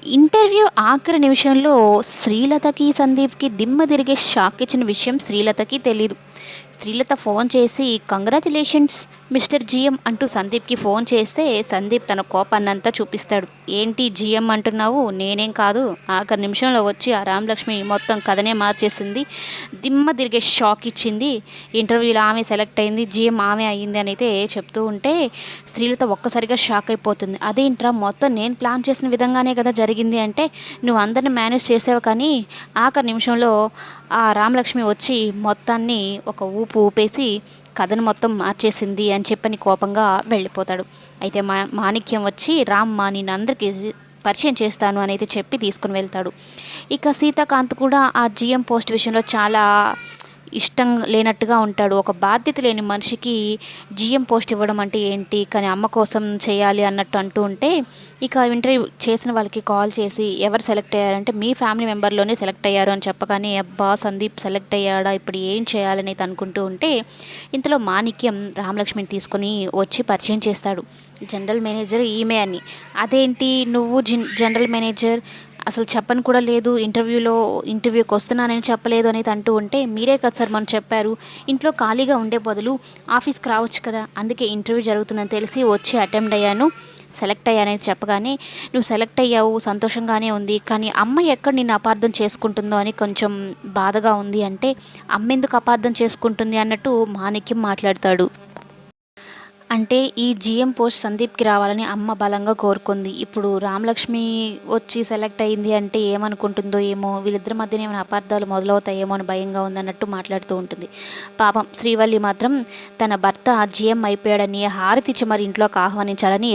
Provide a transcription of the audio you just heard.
Interview ఆఖరి నిమిషంలో శ్రీలతకి, సందీప్‌కి దిమ్మ తిరిగే షాక్ ఇచ్చిన విషయం శ్రీలతకి తెలీదు. శ్రీలత ఫోన్ చేసి కంగ్రాచ్యులేషన్స్ మిస్టర్ జీఎం అంటూ సందీప్‌కి ఫోన్ చేస్తే సందీప్ తన కోపాన్నంతా చూపిస్తాడు. ఏంటి జీఎం అంటున్నావు? నేనేం కాదు. ఆఖరి నిమిషంలో వచ్చి ఆ రామలక్ష్మి మొత్తం కథనే మార్చేసింది. దిమ్మ తిరిగే షాక్ ఇచ్చింది. ఇంటర్వ్యూలో ఆమె సెలెక్ట్ అయింది. జీఎం ఆమె అయ్యింది అని అయితే చెప్తూ ఉంటే శ్రీలత ఒక్కసారిగా షాక్ అయిపోతుంది. అదేంట్రా మొత్తం నేను ప్లాన్ చేసిన విధంగానే కదా జరిగింది అంటే నువ్వు అందరిని మేనేజ్ చేసావు కానీ ఆఖరి నిమిషంలో ఆ రామలక్ష్మి వచ్చి మొత్తాన్ని ఒక ఊపు ఊపేసి కథను మొత్తం మార్చేసింది అని చెప్పని కోపంగా వెళ్ళిపోతాడు. అయితే మాణిక్యం వచ్చి రామ్మా నేను అందరికీ పరిచయం చేస్తాను అని అయితే చెప్పి తీసుకుని వెళ్తాడు. ఇక సీతాకాంత్ కూడా ఆ జిఎం పోస్ట్ విషయంలో చాలా ఇష్టం లేనట్టుగా ఉంటాడు. ఒక బాధ్యత లేని మనిషికి జీఎం పోస్ట్ ఇవ్వడం అంటే ఏంటి, కానీ అమ్మ కోసం చేయాలి అన్నట్టు అంటూ ఉంటే ఇక ఇంటర్వ్యూ చేసిన వాళ్ళకి కాల్ చేసి ఎవరు సెలెక్ట్ అయ్యారంటే మీ ఫ్యామిలీ మెంబర్లోనే సెలెక్ట్ అయ్యారు అని చెప్పగానే అబ్బా సందీప్ సెలెక్ట్ అయ్యాడా ఇప్పుడు ఏం చేయాలని అనుకుంటూ ఉంటే ఇంతలో మాణిక్యం రామలక్ష్మిని తీసుకొని వచ్చి పరిచయం చేస్తాడు. జనరల్ మేనేజర్ ఈమె అని. అదేంటి నువ్వు జనరల్ మేనేజర్ అసలు చెప్పని కూడా లేదు, ఇంటర్వ్యూకి వస్తున్నానని చెప్పలేదు అనేది అంటూ ఉంటే మీరే కదా సార్ మనం చెప్పారు, ఇంట్లో ఖాళీగా ఉండే బదులు ఆఫీస్కి రావచ్చు కదా, అందుకే ఇంటర్వ్యూ జరుగుతుందని తెలిసి వచ్చి అటెండ్ అయ్యాను, సెలెక్ట్ అయ్యానని చెప్పగానే నువ్వు సెలెక్ట్ అయ్యావు సంతోషంగానే ఉంది, కానీ అమ్మ ఎక్కడ నిన్ను అపార్థం చేసుకుంటుందో అని కొంచెం బాధగా ఉంది అంటే అమ్మ ఎందుకు అపార్థం చేసుకుంటుంది అన్నట్టు మాణిక్యం మాట్లాడతాడు. అంటే ఈ జీఎం పోస్ట్ సందీప్‌కి రావాలని అమ్మ బలంగా కోరుకుంది. ఇప్పుడు రామలక్ష్మి వచ్చి సెలెక్ట్ అయింది అంటే ఏమనుకుంటుందో ఏమో! వీళ్ళిద్దరి మధ్యన ఏమైనా అపార్థాలు మొదలవుతాయేమో అని భయంగా ఉందన్నట్టు మాట్లాడుతూ ఉంటుంది. పాపం శ్రీవల్లి మాత్రం తన భర్త జీఎం అయిపోయాడని హారతిచ్చి మరి ఇంట్లోకి ఆహ్వానించాలని